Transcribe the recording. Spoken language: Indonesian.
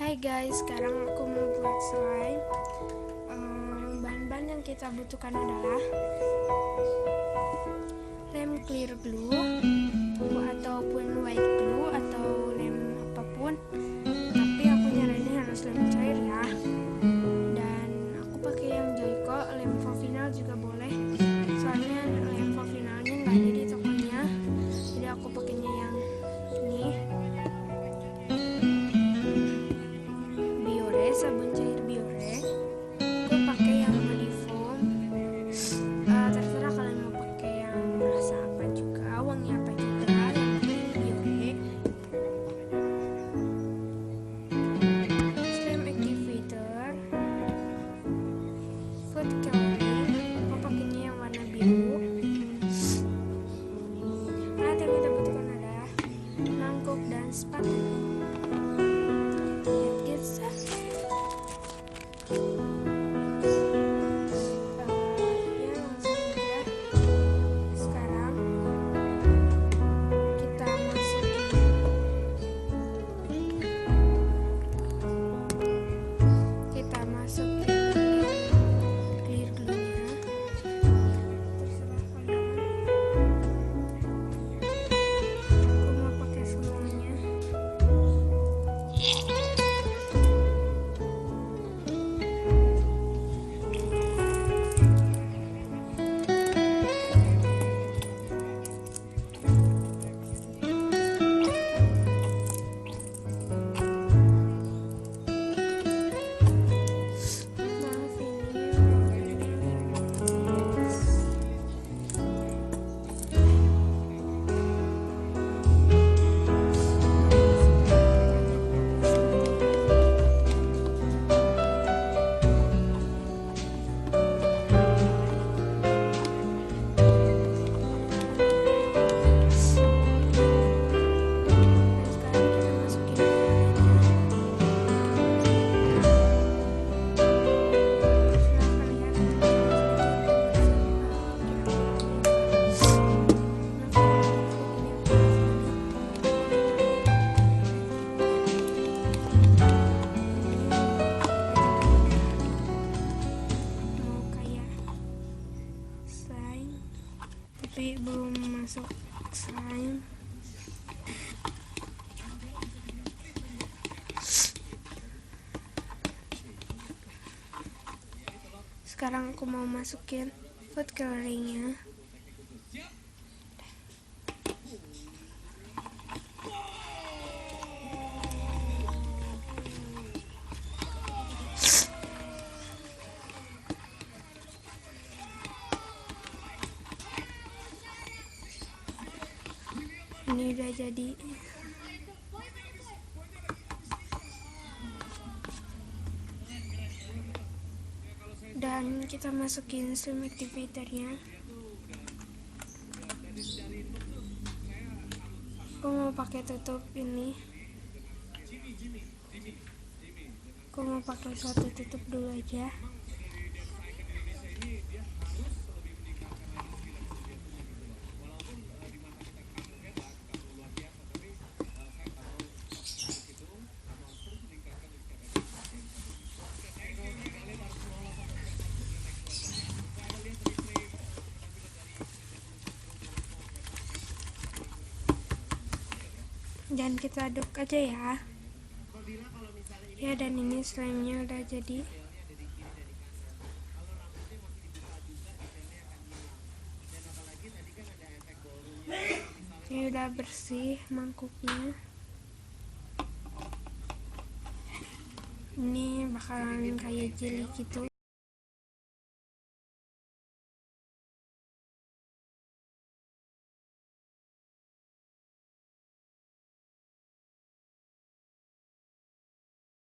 Hai guys, sekarang aku mau buat slime. Bahan-bahan yang kita butuhkan adalah lem clear glue ataupun white glue atau lem apapun, tapi aku nyaranin harus lem cair ya. Dan aku pakai yang Joico, lem Fovinal juga boleh, soalnya lem Fovinalnya nggak ada di tokonya, jadi aku pakainya yang ini. Biore, sabun cair Biore. Aku pakai yang body foam. Terserah kalian mau pakai yang rasa apa juga, wangi apa juga, yang penting Biore. Slime activator, food coloring. Aku pakainya yang warna biru. Alat yang kita butuhkan adalah mangkuk dan spatula. Let's get started. Ya, langsung aja. Sekarang kita masukin clear glue-nya. Terserah kalian. Aku mau pakai semuanya. Maaf ini sekarang kita masukin mau kayak slime tapi belum masuk slime. Sekarang aku mau masukin food coloring-nya. Ini udah jadi. Dan kita masukin slime activator-nya. Aku mau pakai tutup ini. Aku mau pakai satu tutup dulu aja. Dan kita aduk aja ya. Ya, dan ini slime-nya udah jadi. Ini udah bersih mangkuknya. Ini bakalan kayak jelly gitu.